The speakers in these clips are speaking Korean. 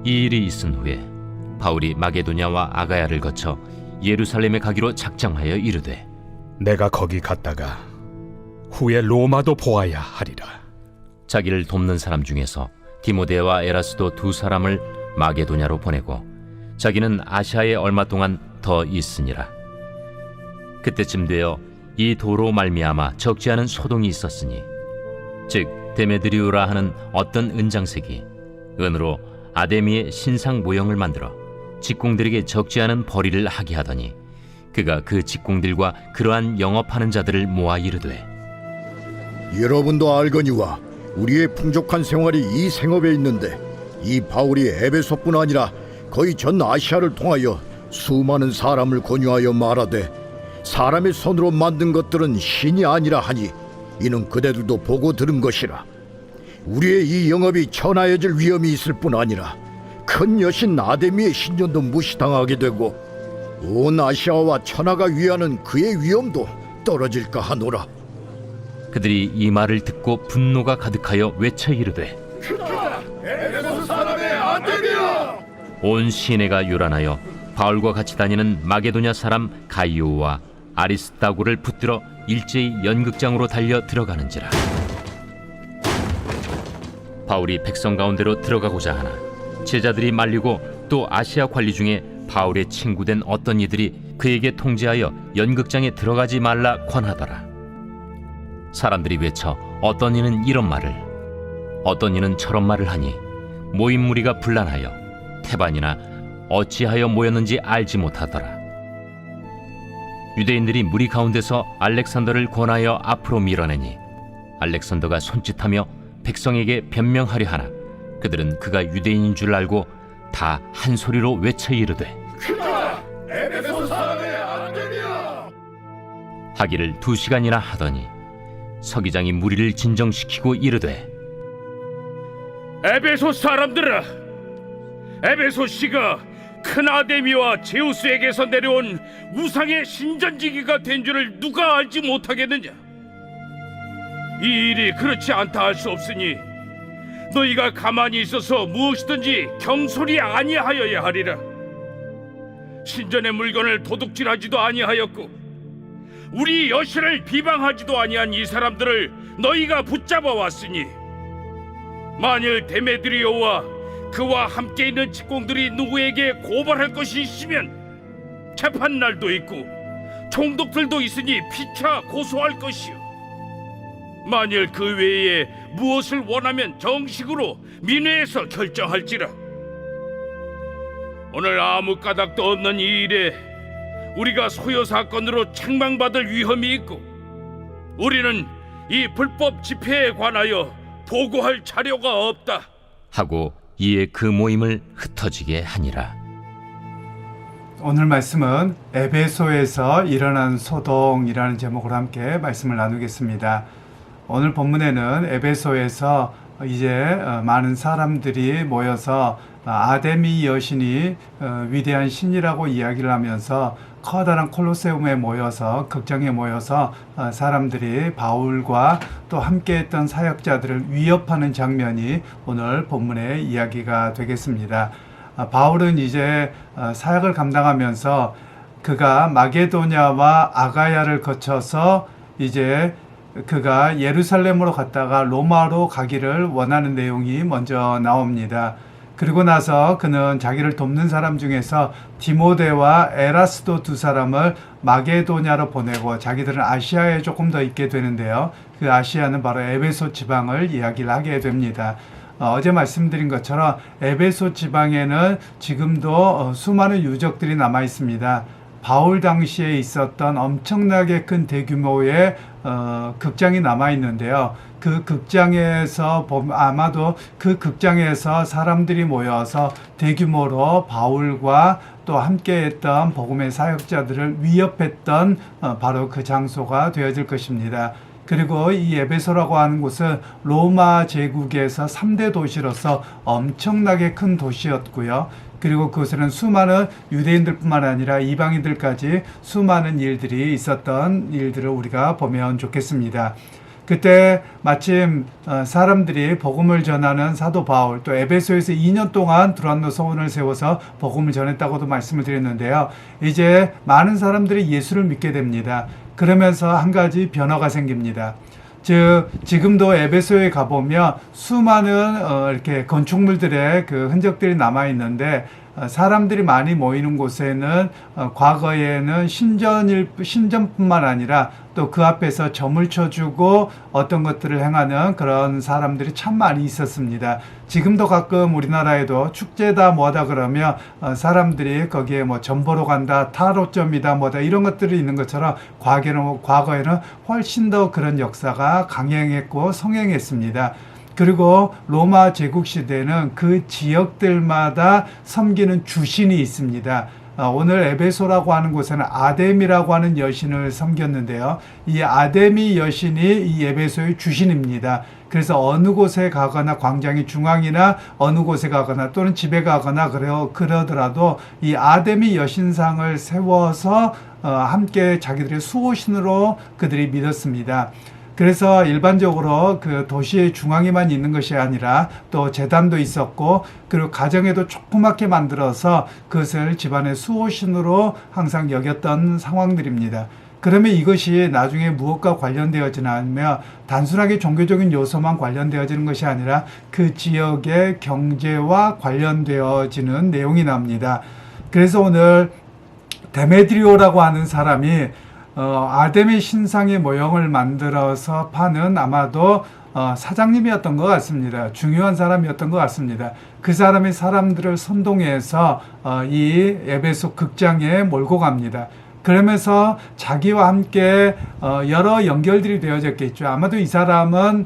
이 일이 있은 후에 바울이 마게도냐와 아가야를 거쳐 예루살렘에 가기로 작정하여 이르되 내가 거기 갔다가 후에 로마도 보아야 하리라. 자기를 돕는 사람 중에서 디모데와 에라스도 두 사람을 마게도냐로 보내고 자기는 아시아에 얼마 동안 더 있으니라. 그때쯤 되어 이 도로 말미암아 적지 않은 소동이 있었으니 즉 데메드리오라 하는 어떤 은장색이 은으로 아데미의 신상 모형을 만들어 직공들에게 적지 않은 벌이를 하게 하더니 그가 그 직공들과 그러한 영업하는 자들을 모아 이르되 여러분도 알거니와 우리의 풍족한 생활이 이 생업에 있는데 이 바울이 에베소뿐 아니라 거의 전 아시아를 통하여 수많은 사람을 권유하여 말하되 사람의 손으로 만든 것들은 신이 아니라 하니 이는 그대들도 보고 들은 것이라. 우리의 이 영업이 천하여질 위험이 있을 뿐 아니라 큰 여신 아데미의 신전도 무시당하게 되고 온 아시아와 천하가 위하는 그의 위엄도 떨어질까 하노라. 그들이 이 말을 듣고 분노가 가득하여 외쳐 이르되 에베소 사람의 아데미야! 온 시내가 요란하여 바울과 같이 다니는 마게도냐 사람 가이오와 아리스다고를 붙들어 일제히 연극장으로 달려 들어가는지라. 바울이 백성 가운데로 들어가고자 하나 제자들이 말리고 또 아시아 관리 중에 바울의 친구된 어떤 이들이 그에게 통제하여 연극장에 들어가지 말라 권하더라. 사람들이 외쳐 어떤 이는 이런 말을 어떤 이는 저런 말을 하니 모인 무리가 분란하여 태반이나 어찌하여 모였는지 알지 못하더라. 유대인들이 무리 가운데서 알렉산더를 권하여 앞으로 밀어내니 알렉산더가 손짓하며 백성에게 변명하려 하나 그들은 그가 유대인인 줄 알고 다 한 소리로 외쳐 이르되 에베소 사람의 아데미야! 하기를 2시간이나 하더니 서기장이 무리를 진정시키고 이르되 에베소 사람들아, 에베소 씨가 큰 아데미와 제우스에게서 내려온 우상의 신전지기가 된 줄을 누가 알지 못하겠느냐? 이 일이 그렇지 않다 할 수 없으니 너희가 가만히 있어서 무엇이든지 경솔이 아니하여야 하리라. 신전의 물건을 도둑질하지도 아니하였고 우리 여신을 비방하지도 아니한 이 사람들을 너희가 붙잡아 왔으니 만일 데메드리오와 그와 함께 있는 직공들이 누구에게 고발할 것이 있으면 재판날도 있고 총독들도 있으니 피차 고소할 것이요 만일 그 외에 무엇을 원하면 정식으로 민회에서 결정할지라. 오늘 아무 까닭도 없는 이 일에 우리가 소요 사건으로 책망받을 위험이 있고 우리는 이 불법 집회에 관하여 보고할 자료가 없다 하고 이에 그 모임을 흩어지게 하니라. 오늘 말씀은 에베소에서 일어난 소동이라는 제목으로 함께 말씀을 나누겠습니다. 오늘 본문에는 에베소에서 이제 많은 사람들이 모여서 아데미 여신이 위대한 신이라고 이야기를 하면서 커다란 콜로세움에 모여서 극장에 모여서 사람들이 바울과 또 함께했던 사역자들을 위협하는 장면이 오늘 본문의 이야기가 되겠습니다. 바울은 이제 사역을 감당하면서 그가 마게도냐와 아가야를 거쳐서 이제 그가 예루살렘으로 갔다가 로마로 가기를 원하는 내용이 먼저 나옵니다. 그리고 나서 그는 자기를 돕는 사람 중에서 디모데와 에라스도 두 사람을 마게도냐로 보내고 자기들은 아시아에 조금 더 있게 되는데요. 그 아시아는 바로 에베소 지방을 이야기를 하게 됩니다. 어제 말씀드린 것처럼 에베소 지방에는 지금도 수많은 유적들이 남아 있습니다. 바울 당시에 있었던 엄청나게 큰 대규모의 극장이 남아 있는데요. 그 극장에서 아마도 그 극장에서 사람들이 모여서 대규모로 바울과 또 함께했던 복음의 사역자들을 위협했던 바로 그 장소가 되어질 것입니다. 그리고 이 에베소라고 하는 곳은 로마 제국에서 3대 도시로서 엄청나게 큰 도시였고요. 그리고 그것에는 수많은 유대인들뿐만 아니라 이방인들까지 수많은 일들이 있었던 일들을 우리가 보면 좋겠습니다. 그때 마침 사람들이 복음을 전하는 사도 바울, 또 에베소에서 2년 동안 두란노 서원을 세워서 복음을 전했다고도 말씀을 드렸는데요. 이제 많은 사람들이 예수를 믿게 됩니다. 그러면서 한 가지 변화가 생깁니다. 즉 지금도 에베소에 가보면 수많은 이렇게 건축물들의 그 흔적들이 남아 있는데, 사람들이 많이 모이는 곳에는 과거에는 신전뿐만 아니라 또 그 앞에서 점을 쳐주고 어떤 것들을 행하는 그런 사람들이 참 많이 있었습니다. 지금도 가끔 우리나라에도 축제다 뭐다 그러면 사람들이 거기에 뭐 점 보러 간다, 타로점이다 뭐다 이런 것들이 있는 것처럼 과거에는 훨씬 더 그런 역사가 강행했고 성행했습니다. 그리고 로마 제국 시대는 그 지역들마다 섬기는 주신이 있습니다. 오늘 에베소라고 하는 곳에는 아데미라고 하는 여신을 섬겼는데요. 이 아데미 여신이 이 에베소의 주신입니다. 그래서 어느 곳에 가거나 광장의 중앙이나 어느 곳에 가거나 또는 집에 가거나 그러더라도 이 아데미 여신상을 세워서 함께 자기들의 수호신으로 그들이 믿었습니다. 그래서 일반적으로 그 도시의 중앙에만 있는 것이 아니라 또 제단도 있었고, 그리고 가정에도 조그맣게 만들어서 그것을 집안의 수호신으로 항상 여겼던 상황들입니다. 그러면 이것이 나중에 무엇과 관련되어지나 하면 단순하게 종교적인 요소만 관련되어지는 것이 아니라 그 지역의 경제와 관련되어지는 내용이 나옵니다. 그래서 오늘 데메드리오라고 하는 사람이 아데미 신상의 모형을 만들어서 파는 아마도 사장님이었던 것 같습니다. 중요한 사람이었던 것 같습니다. 그 사람이 사람들을 선동해서 이 에베소 극장에 몰고 갑니다. 그러면서 자기와 함께 여러 연결들이 되어졌겠죠. 아마도 이 사람은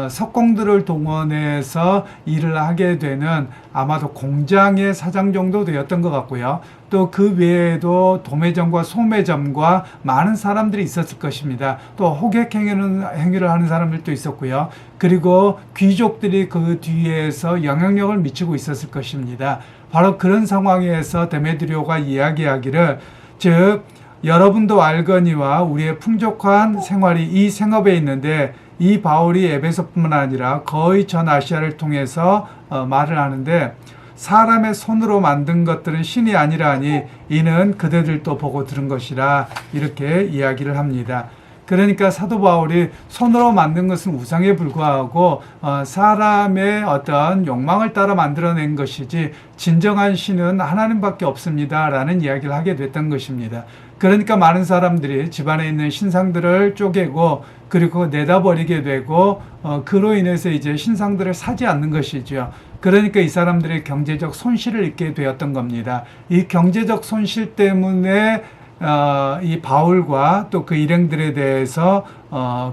석공들을 동원해서 일을 하게 되는 아마도 공장의 사장 정도 되었던 것 같고요. 또 그 외에도 도매점과 소매점과 많은 사람들이 있었을 것입니다. 또 호객 행위를 하는 사람들도 있었고요. 그리고 귀족들이 그 뒤에서 영향력을 미치고 있었을 것입니다. 바로 그런 상황에서 데메드리오가 이야기하기를, 즉 여러분도 알거니와 우리의 풍족한 생활이 이 생업에 있는데, 이 바울이 에베소뿐만 아니라 거의 전 아시아를 통해서 말을 하는데, 사람의 손으로 만든 것들은 신이 아니라니 이는 그대들도 보고 들은 것이라, 이렇게 이야기를 합니다. 그러니까 사도 바울이 손으로 만든 것은 우상에 불과하고 사람의 어떤 욕망을 따라 만들어낸 것이지 진정한 신은 하나님밖에 없습니다 라는 이야기를 하게 됐던 것입니다. 그러니까 많은 사람들이 집안에 있는 신상들을 쪼개고 그리고 내다버리게 되고 그로 인해서 이제 신상들을 사지 않는 것이죠. 그러니까 이 사람들이 경제적 손실을 입게 되었던 겁니다. 이 경제적 손실 때문에 이 바울과 또 그 일행들에 대해서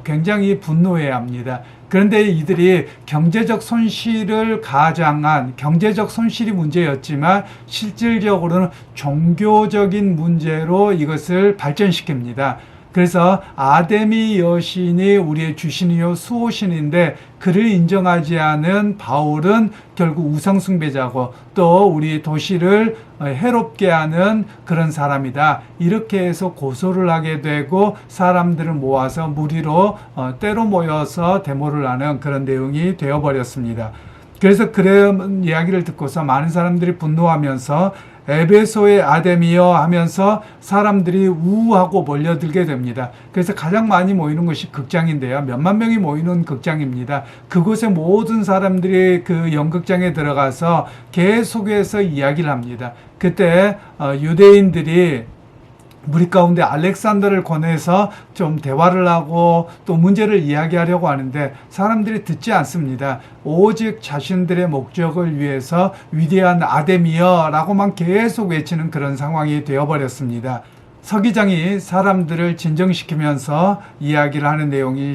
굉장히 분노해야 합니다. 그런데 이들이 경제적 손실을 가장한 경제적 손실이 문제였지만 실질적으로는 종교적인 문제로 이것을 발전시킵니다. 그래서 아데미 여신이 우리의 주신이요 수호신인데 그를 인정하지 않은 바울은 결국 우상숭배자고 또 우리 도시를 해롭게 하는 그런 사람이다. 이렇게 해서 고소를 하게 되고 사람들을 모아서 무리로 때로 모여서 데모를 하는 그런 내용이 되어버렸습니다. 그래서 그런 이야기를 듣고서 많은 사람들이 분노하면서 에베소의 아데미여 하면서 사람들이 우우하고 몰려들게 됩니다. 그래서 가장 많이 모이는 것이 극장인데요. 몇만 명이 모이는 극장입니다. 그곳에 모든 사람들이 그 연극장에 들어가서 계속해서 이야기를 합니다. 그때 유대인들이 무리 가운데 알렉산더를 권해서 좀 대화를 하고 또 문제를 이야기하려고 하는데 사람들이 듣지 않습니다. 오직 자신들의 목적을 위해서 위대한 아데미여라고만 계속 외치는 그런 상황이 되어버렸습니다. 서기장이 사람들을 진정시키면서 이야기를 하는 내용이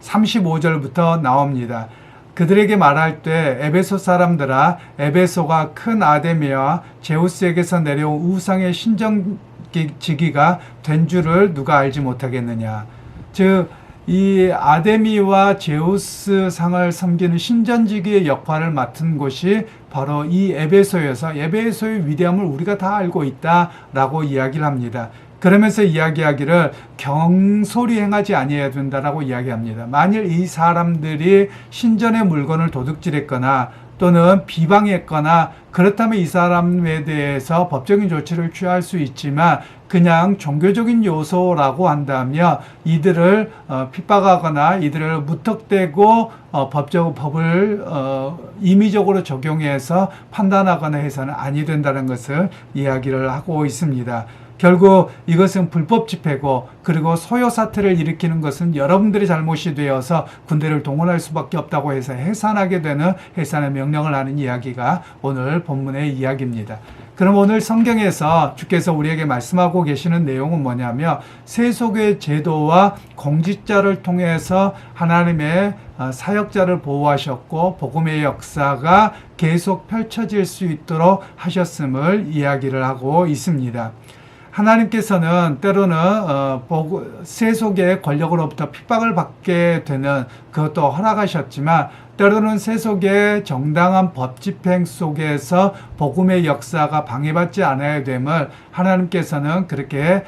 35절부터 나옵니다. 그들에게 말할 때 에베소 사람들아, 에베소가 큰 아데미와 제우스에게서 내려온 우상의 신정지기가 된 줄을 누가 알지 못하겠느냐. 즉 이 아데미와 제우스 상을 섬기는 신전지기의 역할을 맡은 곳이 바로 이 에베소여서 에베소의 위대함을 우리가 다 알고 있다라고 이야기를 합니다. 그러면서 이야기하기를 경솔히 행하지 아니해야 된다라고 이야기합니다. 만일 이 사람들이 신전의 물건을 도둑질했거나 또는 비방했거나 그렇다면 이 사람에 대해서 법적인 조치를 취할 수 있지만 그냥 종교적인 요소라고 한다면 이들을 핍박하거나 이들을 무턱대고 법을 임의적으로 적용해서 판단하거나 해서는 아니 된다는 것을 이야기를 하고 있습니다. 결국 이것은 불법 집회고 그리고 소요 사태를 일으키는 것은 여러분들의 잘못이 되어서 군대를 동원할 수밖에 없다고 해서 해산하게 되는 해산의 명령을 하는 이야기가 오늘 본문의 이야기입니다. 그럼 오늘 성경에서 주께서 우리에게 말씀하고 계시는 내용은 뭐냐면 세속의 제도와 공직자를 통해서 하나님의 사역자를 보호하셨고 복음의 역사가 계속 펼쳐질 수 있도록 하셨음을 이야기를 하고 있습니다. 하나님께서는 때로는 세속의 권력으로부터 핍박을 받게 되는 그것도 허락하셨지만 때로는 세속의 정당한 법 집행 속에서 복음의 역사가 방해받지 않아야 됨을 하나님께서는 그렇게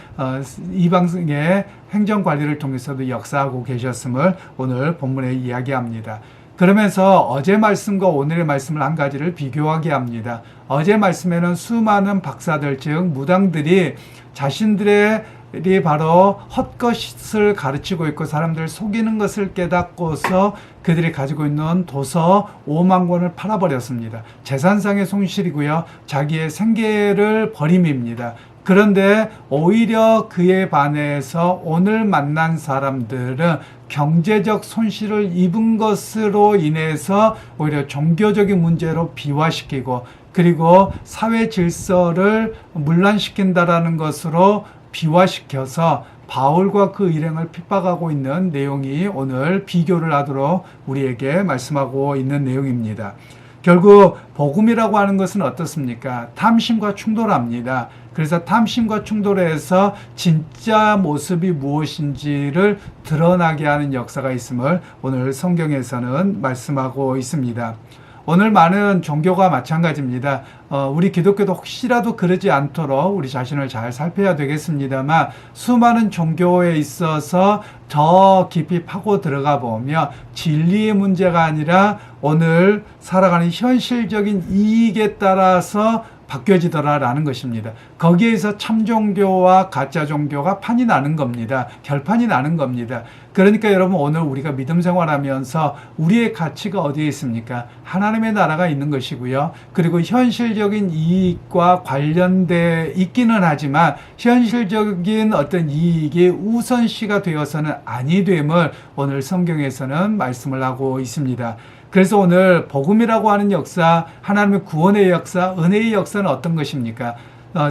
이방의 행정관리를 통해서도 역사하고 계셨음을 오늘 본문에 이야기합니다. 그러면서 어제 말씀과 오늘의 말씀을 한 가지를 비교하게 합니다. 어제 말씀에는 수많은 박사들, 즉 무당들이 자신들의 바로 헛것을 가르치고 있고 사람들을 속이는 것을 깨닫고서 그들이 가지고 있는 도서 5만 권을 팔아버렸습니다. 재산상의 손실이고요. 자기의 생계를 버림입니다. 그런데 오히려 그에 반해서 오늘 만난 사람들은 경제적 손실을 입은 것으로 인해서 오히려 종교적인 문제로 비화시키고 그리고 사회 질서를 문란시킨다라는 것으로 비화시켜서 바울과 그 일행을 핍박하고 있는 내용이 오늘 비교를 하도록 우리에게 말씀하고 있는 내용입니다. 결국 복음이라고 하는 것은 어떻습니까? 탐심과 충돌합니다. 그래서 탐심과 충돌해서 진짜 모습이 무엇인지를 드러나게 하는 역사가 있음을 오늘 성경에서는 말씀하고 있습니다. 오늘 많은 종교가 마찬가지입니다. 우리 기독교도 혹시라도 그러지 않도록 우리 자신을 잘 살펴야 되겠습니다만 수많은 종교에 있어서 더 깊이 파고 들어가 보면 진리의 문제가 아니라 오늘 살아가는 현실적인 이익에 따라서 바뀌어지더라라는 것입니다. 거기에서 참 종교와 가짜 종교가 판이 나는 겁니다. 결판이 나는 겁니다. 그러니까 여러분 오늘 우리가 믿음 생활하면서 우리의 가치가 어디에 있습니까? 하나님의 나라가 있는 것이고요. 그리고 현실적인 이익과 관련돼 있기는 하지만 현실적인 어떤 이익이 우선시가 되어서는 아니 됨을 오늘 성경에서는 말씀을 하고 있습니다. 그래서 오늘 복음이라고 하는 역사, 하나님의 구원의 역사, 은혜의 역사는 어떤 것입니까?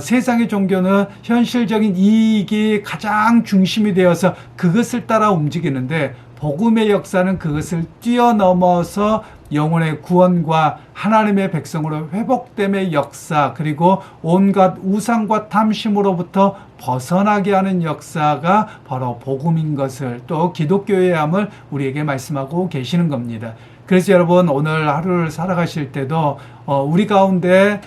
세상의 종교는 현실적인 이익이 가장 중심이 되어서 그것을 따라 움직이는데 복음의 역사는 그것을 뛰어넘어서 영혼의 구원과 하나님의 백성으로 회복됨의 역사 그리고 온갖 우상과 탐심으로부터 벗어나게 하는 역사가 바로 복음인 것을 또 기독교의 함을 우리에게 말씀하고 계시는 겁니다. 그래서 여러분 오늘 하루를 살아가실 때도 우리 가운데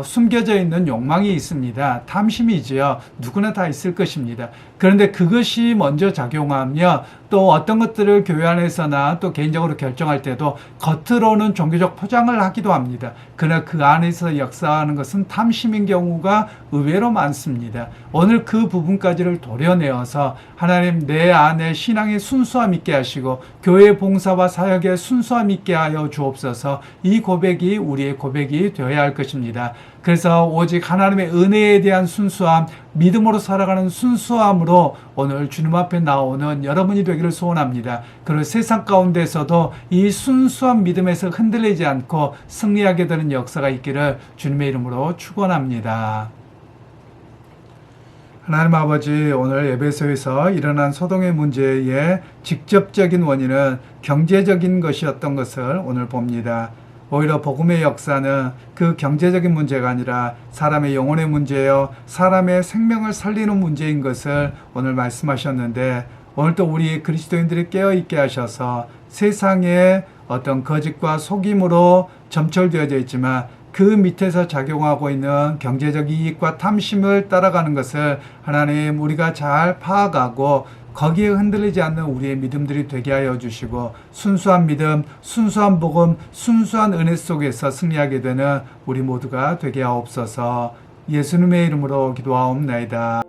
숨겨져 있는 욕망이 있습니다. 탐심이지요. 누구나 다 있을 것입니다. 그런데 그것이 먼저 작용하면 또 어떤 것들을 교회 안에서나 또 개인적으로 결정할 때도 겉으로는 종교적 포장을 하기도 합니다. 그러나 그 안에서 역사하는 것은 탐심인 경우가 의외로 많습니다. 오늘 그 부분까지를 도려내어서 하나님 내 안에 신앙의 순수함 있게 하시고 교회 봉사와 사역의 순수함 있게 하여 주옵소서. 이 고백이 우리의 고백이 되어야 할 것입니다. 그래서 오직 하나님의 은혜에 대한 순수함, 믿음으로 살아가는 순수함으로 오늘 주님 앞에 나오는 여러분이 되기를 소원합니다. 그리고 세상 가운데서도 이 순수한 믿음에서 흔들리지 않고 승리하게 되는 역사가 있기를 주님의 이름으로 축원합니다. 하나님 아버지, 오늘 에베소에서 일어난 소동의 문제의 직접적인 원인은 경제적인 것이었던 것을 오늘 봅니다. 오히려 복음의 역사는 그 경제적인 문제가 아니라 사람의 영혼의 문제요, 사람의 생명을 살리는 문제인 것을 오늘 말씀하셨는데 오늘 또 우리 그리스도인들이 깨어있게 하셔서 세상의 어떤 거짓과 속임으로 점철되어져 있지만 그 밑에서 작용하고 있는 경제적 이익과 탐심을 따라가는 것을 하나님 우리가 잘 파악하고 거기에 흔들리지 않는 우리의 믿음들이 되게 하여 주시고 순수한 믿음, 순수한 복음, 순수한 은혜 속에서 승리하게 되는 우리 모두가 되게 하옵소서. 예수님의 이름으로 기도하옵나이다.